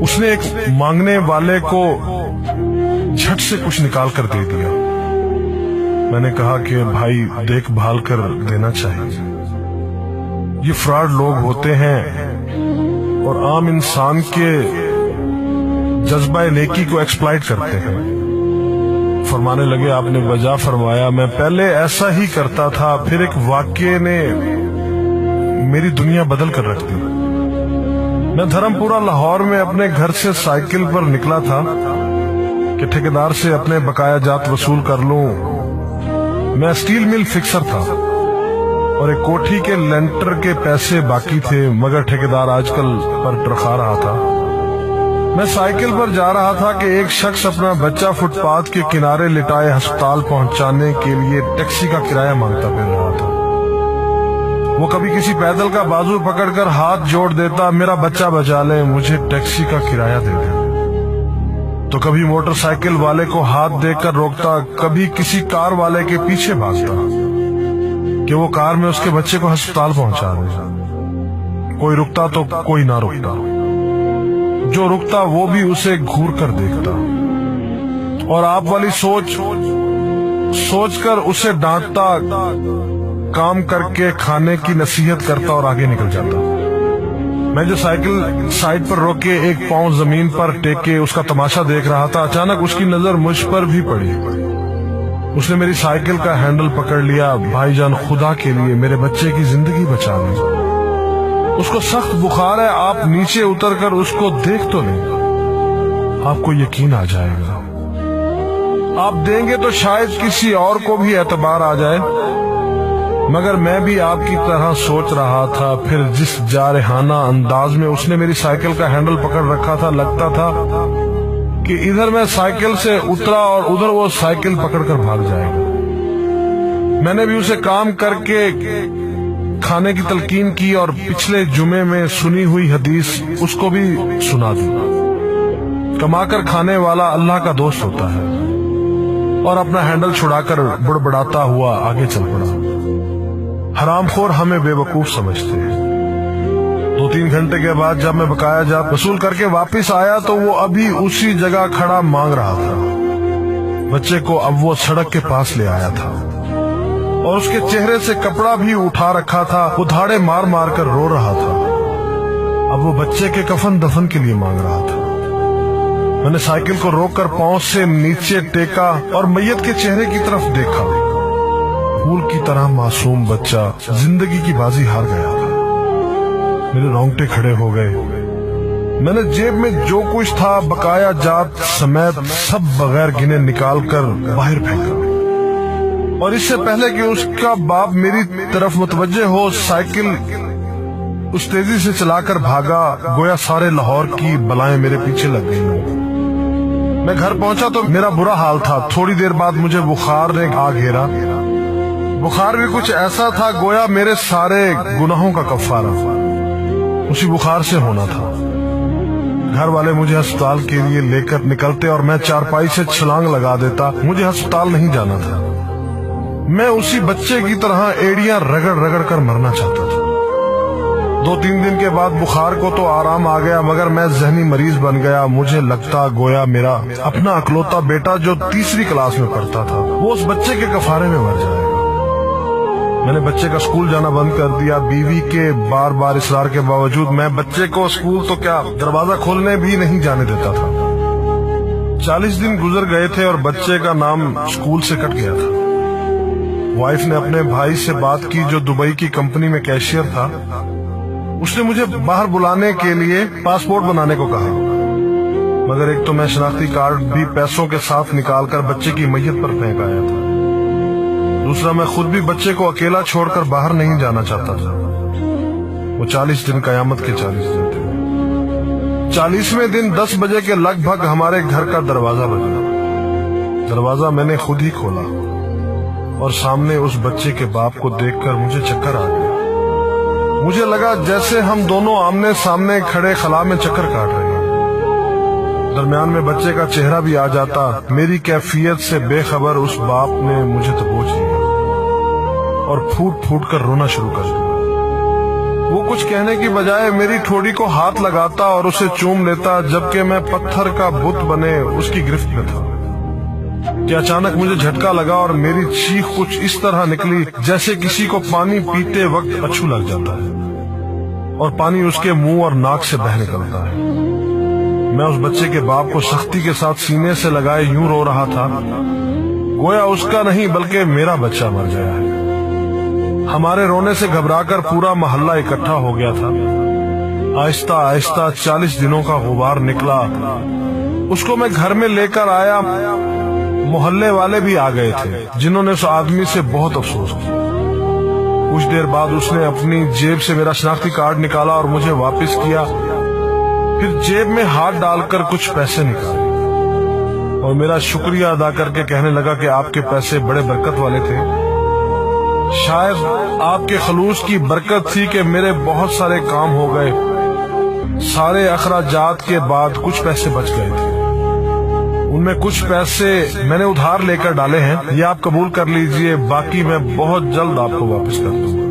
اس نے ایک مانگنے والے کو جھٹ سے کچھ نکال کر دے دیا۔ میں نے کہا کہ بھائی دیکھ بھال کر دینا چاہیے، یہ فراڈ لوگ ہوتے ہیں اور عام انسان کے جذبہ نیکی کو ایکسپلائٹ کرتے ہیں۔ فرمانے لگے آپ نے وجہ فرمایا، میں پہلے ایسا ہی کرتا تھا، پھر ایک واقعے نے میری دنیا بدل کر رکھ دی۔ میں دھرم پورہ لاہور میں اپنے گھر سے سائیکل پر نکلا تھا کہ ٹھیکیدار سے اپنے بقایا جات وصول کر لوں۔ میں اسٹیل مل فکسر تھا اور ایک کوٹھی کے لینٹر کے پیسے باقی تھے، مگر ٹھیکیدار آج کل پر ٹرخا رہا تھا۔ میں سائیکل پر جا رہا تھا کہ ایک شخص اپنا بچہ فٹ پاتھ کے کنارے لٹائے ہسپتال پہنچانے کے لیے ٹیکسی کا کرایہ مانگتا پھر رہا تھا۔ وہ کبھی کسی پیدل کا بازو پکڑ کر ہاتھ جوڑ دیتا، میرا بچہ بچا لے، مجھے ٹیکسی کا کرایہ دے دے۔ تو کبھی موٹر سائیکل والے کو ہاتھ دے کر روکتا، کبھی کسی کار والے کے پیچھے بھاگتا کہ وہ کار میں اس کے بچے کو ہسپتال پہنچا دے۔ کوئی رکتا تو کوئی نہ رکتا، جو رکتا وہ بھی اسے گھور کر دیکھتا اور آپ والی سوچ کر اسے ڈانٹتا، کام کر کے کھانے کی نصیحت کرتا اور آگے نکل جاتا۔ میں جو سائیکل سائیڈ پر روک کے ایک پاؤں زمین پر ٹیک کے اس کا تماشا دیکھ رہا تھا، اچانک اس کی نظر مجھ پر بھی پڑی۔ اس نے میری سائیکل کا ہینڈل پکڑ لیا، بھائی جان خدا کے لیے میرے بچے کی زندگی بچا لیں، اس کو سخت بخار ہے، آپ نیچے اتر کر اس کو دیکھ تو لیں، آپ کو یقین آ جائے گا، آپ دیں گے تو شاید کسی اور کو بھی اعتبار آ جائے۔ مگر میں بھی آپ کی طرح سوچ رہا تھا۔ پھر جس جارحانہ انداز میں اس نے میری سائیکل کا ہینڈل پکڑ رکھا تھا، لگتا تھا کہ ادھر میں سائیکل سے اترا اور ادھر وہ سائیکل پکڑ کر بھاگ جائے گا۔ میں نے بھی اسے کام کر کے کھانے کی تلقین کی اور پچھلے جمعے میں سنی ہوئی حدیث اس کو بھی سنا دی، کما کر کھانے والا اللہ کا دوست ہوتا ہے، اور اپنا ہینڈل چھڑا کر بڑبڑاتا ہوا آگے چل پڑا۔ حرام خور ہمیں بے وقوف سمجھتے ہیں۔ 2-3 گھنٹے کے بعد جب میں بقایا جات وصول کر کے واپس آیا تو وہ ابھی اسی جگہ کھڑا مانگ رہا تھا۔ بچے کو اب وہ سڑک کے پاس لے آیا تھا اور اس کے چہرے سے کپڑا بھی اٹھا رکھا تھا، وہ دھاڑے مار مار کر رو رہا تھا۔ اب وہ بچے کے کفن دفن کے لیے مانگ رہا تھا۔ میں نے سائیکل کو روک کر پاؤں سے نیچے ٹیکا اور میت کے چہرے کی طرف دیکھا۔ پھول کی طرح معصوم بچہ زندگی کی بازی ہار گیا تھا۔ میرے رونگٹے کھڑے ہو گئے۔ میں نے جیب میں جو کچھ تھا بقایا جات سمیت سب بغیر گنے نکال کر باہر پھینکا، اور اس سے پہلے کہ اس کا باپ میری طرف متوجہ ہو، سائیکل اس تیزی سے چلا کر بھاگا گویا سارے لاہور کی بلائیں میرے پیچھے لگ گئی ہوں۔ میں گھر پہنچا تو میرا برا حال تھا۔ تھوڑی دیر بعد مجھے بخار نے آ گھیرا۔ بخار بھی کچھ ایسا تھا گویا میرے سارے گناہوں کا کفارہ اسی بخار سے ہونا تھا۔ گھر والے مجھے ہسپتال کے لیے لے کر نکلتے اور میں چارپائی سے چھلانگ لگا دیتا۔ مجھے ہسپتال نہیں جانا تھا، میں اسی بچے کی طرح ایڑیاں رگڑ رگڑ کر مرنا چاہتا تھا۔ 2-3 دن کے بعد بخار کو تو آرام آ گیا، مگر میں ذہنی مریض بن گیا۔ مجھے لگتا گویا میرا اپنا اکلوتا بیٹا جو 3ری کلاس میں پڑھتا تھا وہ اس بچے کے کفارے میں مر جائے گا۔ میں نے بچے کا اسکول جانا بند کر دیا۔ بیوی کے بار بار اصرار کے باوجود میں بچے کو اسکول تو کیا دروازہ کھولنے بھی نہیں جانے دیتا تھا۔ 40 دن گزر گئے تھے اور بچے کا نام اسکول سے کٹ گیا تھا۔ وائف نے اپنے بھائی سے بات کی جو دبئی کی کمپنی میں کیشیئر تھا۔ اس نے مجھے باہر بلانے کے لیے پاسپورٹ بنانے کو کہا، مگر ایک تو میں شناختی کارڈ بھی پیسوں کے ساتھ نکال کر بچے کی میت پر پھینک آیا تھا، دوسرا میں خود بھی بچے کو اکیلا چھوڑ کر باہر نہیں جانا چاہتا تھا۔ وہ 40 دن قیامت کے 40 دن تھے۔ 40ویں دن 10 بجے کے لگ بھگ ہمارے گھر کا دروازہ بجا۔ دروازہ میں نے خود ہی کھولا اور سامنے اس بچے کے باپ کو دیکھ کر مجھے چکر آ گیا۔ مجھے لگا جیسے ہم دونوں آمنے سامنے کھڑے خلا میں چکر کاٹ رہے ہیں۔ درمیان میں بچے کا چہرہ بھی آ جاتا۔ میری کیفیت سے بے خبر اس باپ نے مجھے دبوچ لیا اور پھوٹ پھوٹ کر رونا شروع کر دیا۔ وہ کچھ کہنے کی بجائے میری ٹھوڑی کو ہاتھ لگاتا اور اسے چوم لیتا، جبکہ میں پتھر کا بت بنے اس کی گرفت میں تھا کہ اچانک مجھے جھٹکا لگا اور میری چیخ کچھ اس طرح نکلی جیسے کسی کو پانی پیتے وقت اچھو لگ جاتا ہے اور پانی اس کے منہ اور ناک سے بہہ نکلتا ہے۔ میں اس بچے کے باپ کو سختی کے ساتھ سینے سے لگائے یوں رو رہا تھا گویا اس کا نہیں بلکہ میرا بچہ مر گیا ہے۔ ہمارے رونے سے گھبرا کر پورا محلہ اکٹھا ہو گیا تھا۔ آہستہ آہستہ 40 دنوں کا غبار نکلا، اس کو میں گھر میں لے کر آیا۔ محلے والے بھی آ گئے تھے جنہوں نے اس آدمی سے بہت افسوس کیا۔ کچھ دیر بعد اس نے اپنی جیب سے میرا شناختی کارڈ نکالا اور مجھے واپس کیا، پھر جیب میں ہاتھ ڈال کر کچھ پیسے نکالے اور میرا شکریہ ادا کر کے کہنے لگا کہ آپ کے پیسے بڑے برکت والے تھے، شاید آپ کے خلوص کی برکت تھی کہ میرے بہت سارے کام ہو گئے۔ سارے اخراجات کے بعد کچھ پیسے بچ گئے تھے، ان میں کچھ پیسے میں نے ادھار لے کر ڈالے ہیں، یہ آپ قبول کر لیجئے، باقی میں بہت جلد آپ کو واپس کر دوں گا۔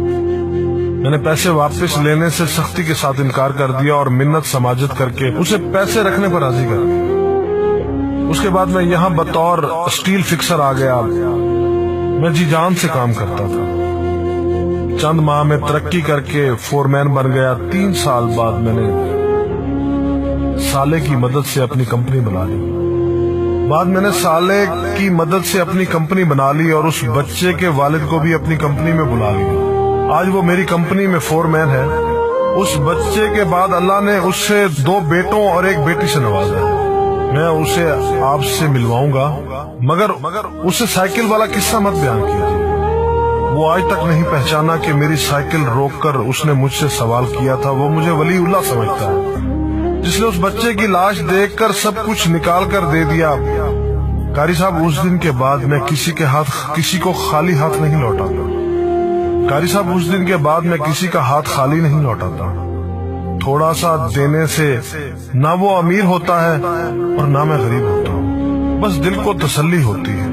میں نے پیسے واپس لینے سے سختی کے ساتھ انکار کر دیا اور منت سماجت کر کے اسے پیسے رکھنے پر راضی کر دیا۔ اس کے بعد میں یہاں بطور اسٹیل فکسر آ گیا۔ میں جی جان سے کام کرتا تھا، چند ماہ میں ترقی کر کے فورمین بن گیا۔ 3 سال بعد میں نے سالے کی مدد سے اپنی کمپنی بنا لی اور اس بچے کے والد کو بھی اپنی کمپنی میں بلا لیا۔ آج وہ میری کمپنی میں فورمین ہے۔ اس بچے کے بعد اللہ نے اس سے 2 بیٹوں اور 1 بیٹی سے نوازا ہے۔ میں اسے آپ سے ملواؤں گا، مگر اسے سائیکل والا قصہ مت بیان کیجیے۔ وہ آج تک نہیں پہچانا کہ میری سائیکل روک کر اس نے مجھ سے سوال کیا تھا۔ وہ مجھے ولی اللہ سمجھتا ہے جس نے اس بچے کی لاش دیکھ کر سب کچھ نکال کر دے دیا۔ قاری صاحب، اس دن کے بعد میں کسی کو خالی ہاتھ نہیں لوٹاتا۔ قاری صاحب، اس دن کے بعد میں کسی کا ہاتھ خالی نہیں لوٹاتا۔ تھوڑا سا دینے سے نہ وہ امیر ہوتا ہے اور نہ میں غریب ہوتا ہوں۔ بس دل کو تسلی ہوتی ہے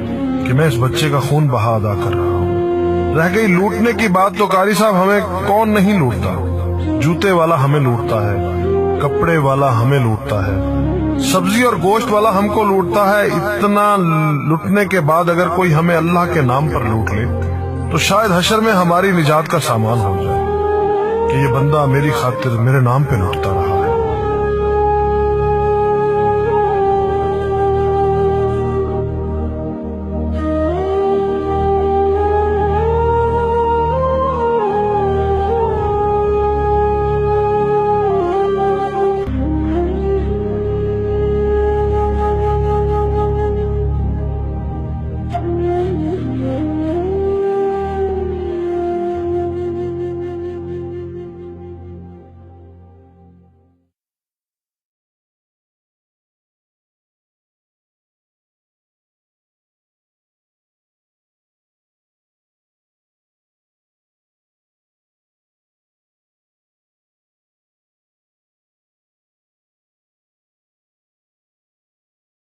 کہ میں اس بچے کا خون بہا ادا کر رہا ہوں۔ رہ گئی لوٹنے کی بات تو قاری صاحب، ہمیں کون نہیں لوٹتا؟ جوتے والا ہمیں لوٹتا ہے، کپڑے والا ہمیں لوٹتا ہے، سبزی اور گوشت والا ہم کو لوٹتا ہے۔ اتنا لوٹنے کے بعد اگر کوئی ہمیں اللہ کے نام پر لوٹ لے تو شاید حشر میں ہماری نجات کا سامان ہو جائے کہ یہ بندہ میری خاطر میرے نام پہ لوٹتا رہا ہے۔